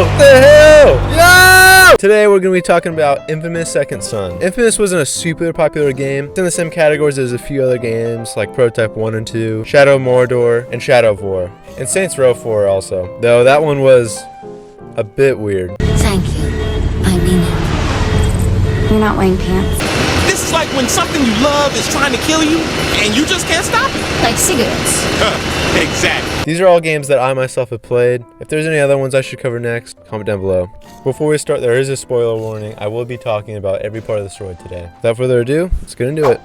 What the hell? No! Today we're going to be talking about Infamous Second Son. Infamous wasn't a super popular game. It's in the same categories as a few other games like Prototype 1 and 2, Shadow of Mordor, and Shadow of War. And Saints Row 4 also. Though that one was a bit weird. Thank you. I mean it. You're not wearing pants. This is like when something you love is trying to kill you, and you just can't stop it. Like cigarettes. Exactly. These are all games that I myself have played. If there's any other ones I should cover next, comment down below. Before we start, there is a spoiler warning. I will be talking about every part of the story today. Without further ado, let's get into it.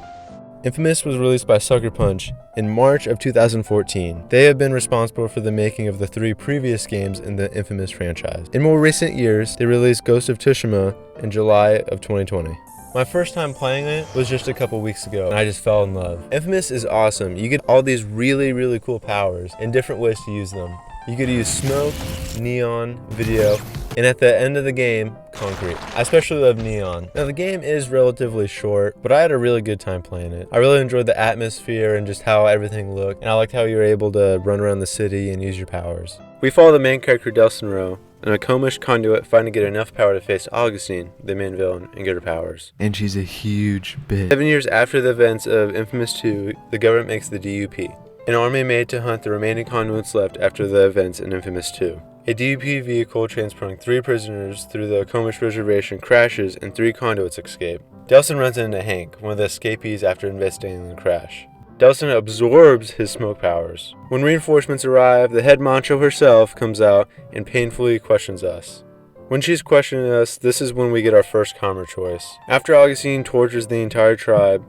Infamous was released by Sucker Punch in March of 2014. They have been responsible for the making of the 3 previous games in the Infamous franchise. In more recent years, they released Ghost of Tsushima in July of 2020. My first time playing it was just a couple weeks ago, and I just fell in love. Infamous is awesome. You get all these really cool powers and different ways to use them. You could use smoke, neon, video, and at the end of the game, concrete. I especially love neon. Now the game is relatively short, but I had a really good time playing it. I really enjoyed the atmosphere and just how everything looked, and I liked how you were able to run around the city and use your powers. We follow the main character Delsin Rowe, and a Comish conduit fighting to get enough power to face Augustine, the main villain, and get her powers. And she's a huge bitch. 7 years after the events of Infamous 2, the government makes the DUP, an army made to hunt the remaining conduits left after the events in Infamous 2. A DUP vehicle transporting 3 prisoners through the Comish reservation crashes and 3 conduits escape. Delsin runs into Hank, one of the escapees, after investigating the crash. Delsin absorbs his smoke powers. When reinforcements arrive, the head Mancho herself comes out and painfully questions us. When she's questioning us, this is when we get our first karma choice. After Augustine tortures the entire tribe,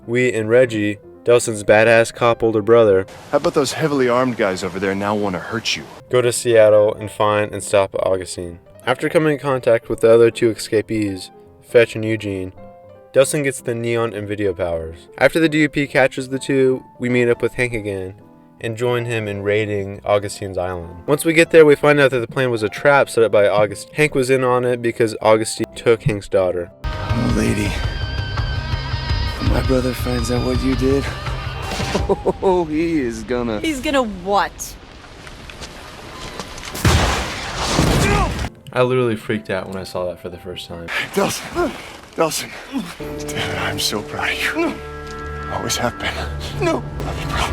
we and Reggie, Delsin's badass cop older brother, how about those heavily armed guys over there now want to hurt you? Go to Seattle and find and stop Augustine. After coming in contact with the other 2 escapees, Fetch and Eugene, Delsin gets the neon and video powers. After the DUP catches the 2, we meet up with Hank again and join him in raiding Augustine's island. Once we get there, we find out that the plan was a trap set up by Augustine. Hank was in on it because Augustine took Hank's daughter. Oh, lady. When my brother finds out what you did, oh, he is gonna... He's gonna what? I literally freaked out when I saw that for the first time. Delsin. Delsin. Damn it, I'm so proud of you. Always have been. No. Love you, bro.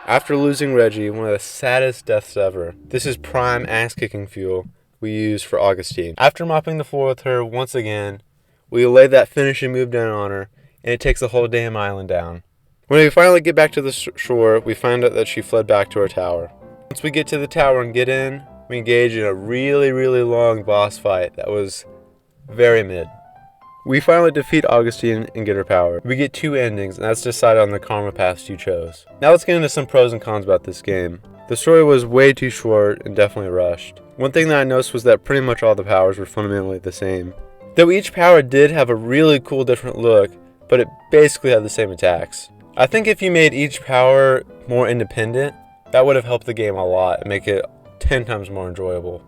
After losing Reggie, one of the saddest deaths ever, this is prime ass-kicking fuel we use for Augustine. After mopping the floor with her once again, we lay that finishing move down on her, and it takes the whole damn island down. When we finally get back to the shore, we find out that she fled back to her tower. Once we get to the tower and get in, we engage in a really long boss fight that was very mid. We finally defeat Augustine and get her power. We get 2 endings, and that's decided on the karma paths you chose. Now let's get into some pros and cons about this game. The story was way too short and definitely rushed. One thing that I noticed was that pretty much all the powers were fundamentally the same. Though each power did have a really cool different look, but it basically had the same attacks. I think if you made each power more independent, that would have helped the game a lot and make it 10 times more enjoyable.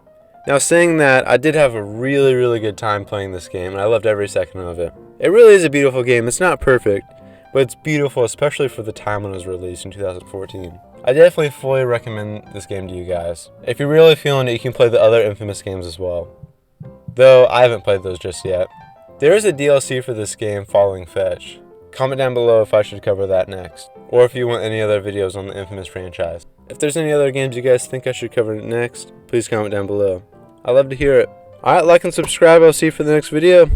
Now saying that, I did have a really good time playing this game, and I loved every second of it. It really is a beautiful game. It's not perfect, but it's beautiful, especially for the time when it was released in 2014. I definitely fully recommend this game to you guys. If you're really feeling it, you can play the other Infamous games as well. Though I haven't played those just yet. There is a DLC for this game following Fetch. Comment down below if I should cover that next, or if you want any other videos on the Infamous franchise. If there's any other games you guys think I should cover next, please comment down below. I'd love to hear it. Alright, like and subscribe. I'll see you for the next video.